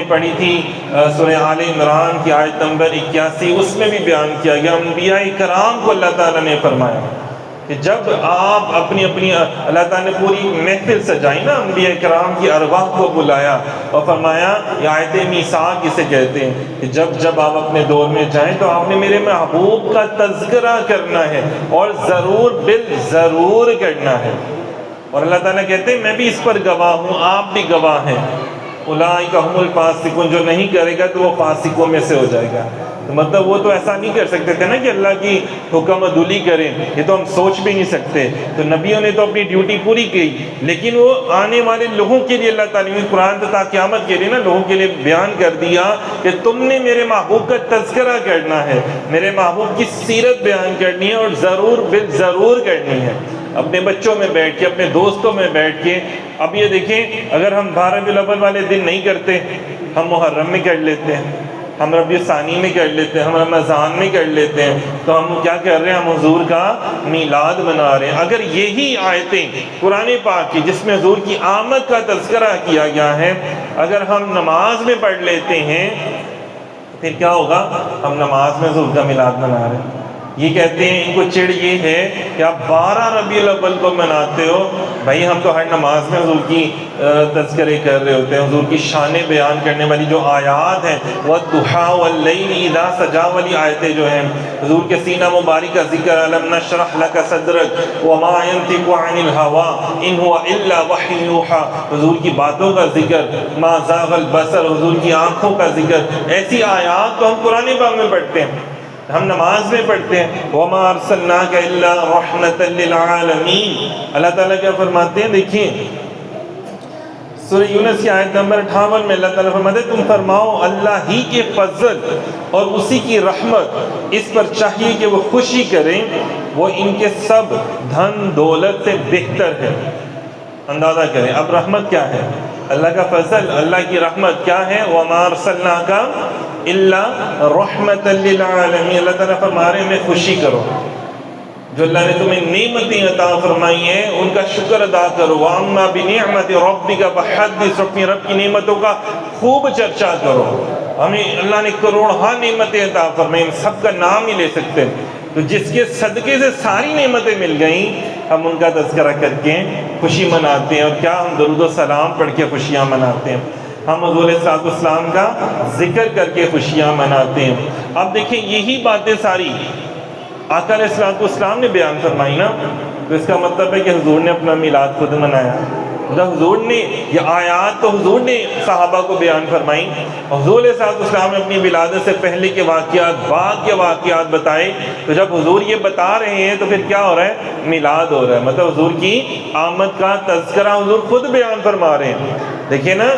پڑھی تھی سورہ آل عمران کی آیت نمبر 81، اس میں بھی بیان کیا گیا انبیاء کرام کو اللہ تعالیٰ نے فرمایا کہ جب آپ اپنی اللہ تعالیٰ نے پوری محفل سجائی نا، انبیاء کرام کی ارواح کو بلایا اور فرمایا، یہ آیت میثاق اسے کہتے ہیں کہ جب آپ اپنے دور میں جائیں تو آپ نے میرے محبوب کا تذکرہ کرنا ہے اور ضرور کرنا ہے۔ اور اللہ تعالیٰ کہتے ہیں میں بھی اس پر گواہ ہوں، آپ بھی گواہ ہیں۔ اولئک ھم الفاسقون، جو نہیں کرے گا تو وہ فاسقوں میں سے ہو جائے گا۔ تو مطلب وہ تو ایسا نہیں کر سکتے تھے نا کہ اللہ کی حکم عدولی کریں، یہ تو ہم سوچ بھی نہیں سکتے۔ تو نبیوں نے تو اپنی ڈیوٹی پوری کی، لیکن وہ آنے والے لوگوں کے لیے اللہ تعالیٰ نے قرآن تا قیامت کے لیے نا لوگوں کے لیے بیان کر دیا کہ تم نے میرے محبوب کا تذکرہ کرنا ہے، میرے محبوب کی سیرت بیان کرنی ہے اور ضرور کرنی ہے، اپنے بچوں میں بیٹھ کے، اپنے دوستوں میں بیٹھ کے۔ اب یہ دیکھیں، اگر ہم 12 ربیع الاول والے دن نہیں کرتے، ہم محرم میں کر لیتے ہیں، ہم ربیع ثانی میں کر لیتے ہیں، ہم رمضان میں کر لیتے ہیں، تو ہم کیا کر رہے ہیں؟ ہم حضور کا میلاد منا رہے ہیں۔ اگر یہی آیتیں قرآن پاک کی جس میں حضور کی آمد کا تذکرہ کیا گیا ہے اگر ہم نماز میں پڑھ لیتے ہیں پھر کیا ہوگا؟ ہم نماز میں حضور کا میلاد منا رہے ہیں۔ یہ کہتے ہیں، ان کو چڑ یہ ہے کہ آپ 12 ربیع الاول کو مناتے ہو، بھائی ہم تو ہر نماز میں حضور کی تذکرے کر رہے ہوتے ہیں، حضور کی شان بیان کرنے والی جو آیات ہیں، وَالضُّحَىٰ وَاللَّيْلِ إِذَا سَجَىٰ والی آیتیں جو ہیں، حضور کے سینہ مبارک کا ذکر، أَلَمْ نَشْرَحْ لَكَ صَدْرَكَ وَمَا يَنطِقُ عَنِ الْهَوَىٰ إِنْ هُوَ إِلَّا وَحْيٌ يُوحَىٰ، حضور کی باتوں کا ذکر، مَا زَاغَ الْبَصَرُ، حضور کی آنکھوں کا ذکر، ایسی آیات تو ہم قرآن پاک میں پڑھتے ہیں، ہم نماز میں پڑھتے ہیں۔ وَمَا أَرْسَلْنَاكَ إِلَّا رَحْمَةً لِّلْعَالَمِينَ، اللہ تعالیٰ کیا فرماتے ہیں؟ دیکھیں سورہ یونس کی آیت نمبر 58 میں اللہ تعالیٰ فرماتے ہیں، تم فرماؤ اللہ ہی کے فضل اور اسی کی رحمت، اس پر چاہیے کہ وہ خوشی کریں، وہ ان کے سب دھن دولت سے بہتر ہے۔ اندازہ کریں اب رحمت کیا ہے، اللہ کا فضل، اللہ کی رحمت کیا ہے؟ وَمَا أَرْسَلْنَاكَ إِلَّا رَحْمَةً لِّلْعَالَمِينَ، اللہ تعالیٰ فرما رہے ہیں میں خوشی کرو، جو اللہ نے تمہیں نعمتیں عطا فرمائی ہیں ان کا شکر ادا کرو۔ وَأَمَّا بِنِعْمَةِ رَبِّكَ فَحَدِّثْ، اپنی رب کی نعمتوں کا خوب چرچا کرو۔ ہمیں اللہ نے کروڑہا نعمتیں عطا فرمائی، ہم سب کا نام ہی لے سکتے ہیں، تو جس کے صدقے سے ساری نعمتیں مل گئیں ہم ان کا تذکرہ کر کے خوشی مناتے ہیں۔ اور کیا ہم درود و سلام پڑھ کے خوشیاں مناتے ہیں، ہم حضور صلی اللہ علیہ وسلم کا ذکر کر کے خوشیاں مناتے ہیں۔ اب دیکھیں یہی باتیں ساری آقا علیہ السلام نے بیان فرمائی نا، تو اس کا مطلب ہے کہ حضور نے اپنا میلاد خود منایا، حضور نے یہ آیات تو حضور نے صحابہ کو بیان فرمائی، حضور علیہ السلام نے اپنی ولادت سے پہلے کے واقعات، بعد کے واقعات بتائے، تو جب حضور یہ بتا رہے ہیں تو پھر کیا ہو رہا ہے؟ میلاد ہو رہا ہے، مطلب حضور کی آمد کا تذکرہ حضور خود بیان فرما رہے ہیں۔ دیکھیں نا،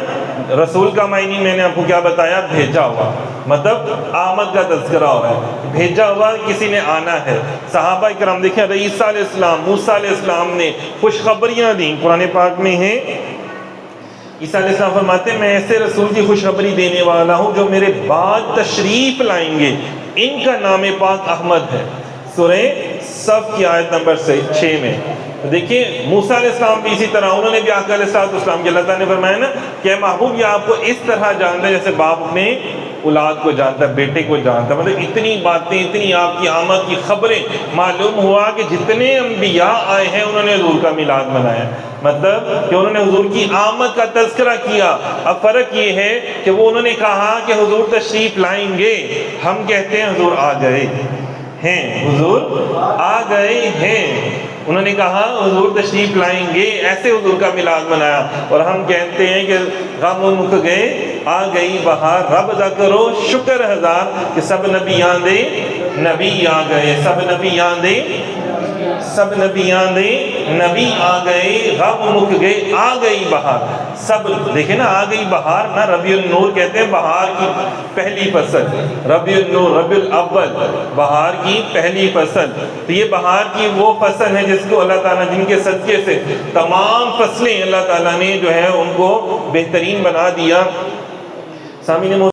رسول کا معنی میں نے آپ کو کیا بتایا؟ بھیجا ہوا، مطلب آمد کا تذکرہ ہو رہا ہے، بھیجا ہوا کسی نے آنا ہے۔ صحابہ کرام دیکھیں، عیسیٰ علیہ السلام، موسیٰ علیہ السلام نے خوشخبریاں دیں، قرآن پاک میں ہیں، عیسیٰ علیہ السلام فرماتے ہیں میں ایسے رسول کی خوشخبری دینے والا ہوں جو میرے بعد تشریف لائیں گے، ان کا نام پاک احمد ہے، سورہ صف کی آیت نمبر 6 میں۔ دیکھیں موسیٰ علیہ السلام بھی اسی طرح، انہوں نے بھی آقا علیہ السلام کے اللہ تعالیٰ نے فرمایا نا کہ محبوب یہ آپ کو اس طرح جانتا ہے جیسے باپ اپنے اولاد کو جانتا ہے، بیٹے کو جانتا ہے، مطلب اتنی باتیں، اتنی آپ کی آمد کی خبریں، معلوم ہوا کہ جتنے انبیاء آئے ہیں انہوں نے حضور کا میلاد منایا، مطلب کہ انہوں نے حضور کی آمد کا تذکرہ کیا۔ اب فرق یہ ہے کہ وہ انہوں نے کہا کہ حضور تشریف لائیں گے، ہم کہتے ہیں حضور آ گئے ہیں، حضور آ گئے ہیں، انہوں نے کہا حضور تشریف لائیں گے، ایسے حضور کا میلاد منایا، اور ہم کہتے ہیں کہ غم مک گئے آ گئی بہار، رب ادا کرو شکر ہزار کہ سب نبیاں دے نبی آ گئے، سب نبیاں دے نبی آ گئے، غم مک گئے آ گئی بہار، سب دیکھیں نا، آ گئی بہار نا، ربیع النور کہتے ہیں بہار کی پہلی فصل، ربیع النور، ربیع الاول، بہار کی پہلی فصل، تو یہ بہار کی وہ فصل ہے جس کو اللہ تعالیٰ، جن کے صدقے سے تمام فصلیں اللہ تعالیٰ نے جو ہے ان کو بہترین بنا دیا۔ سامعین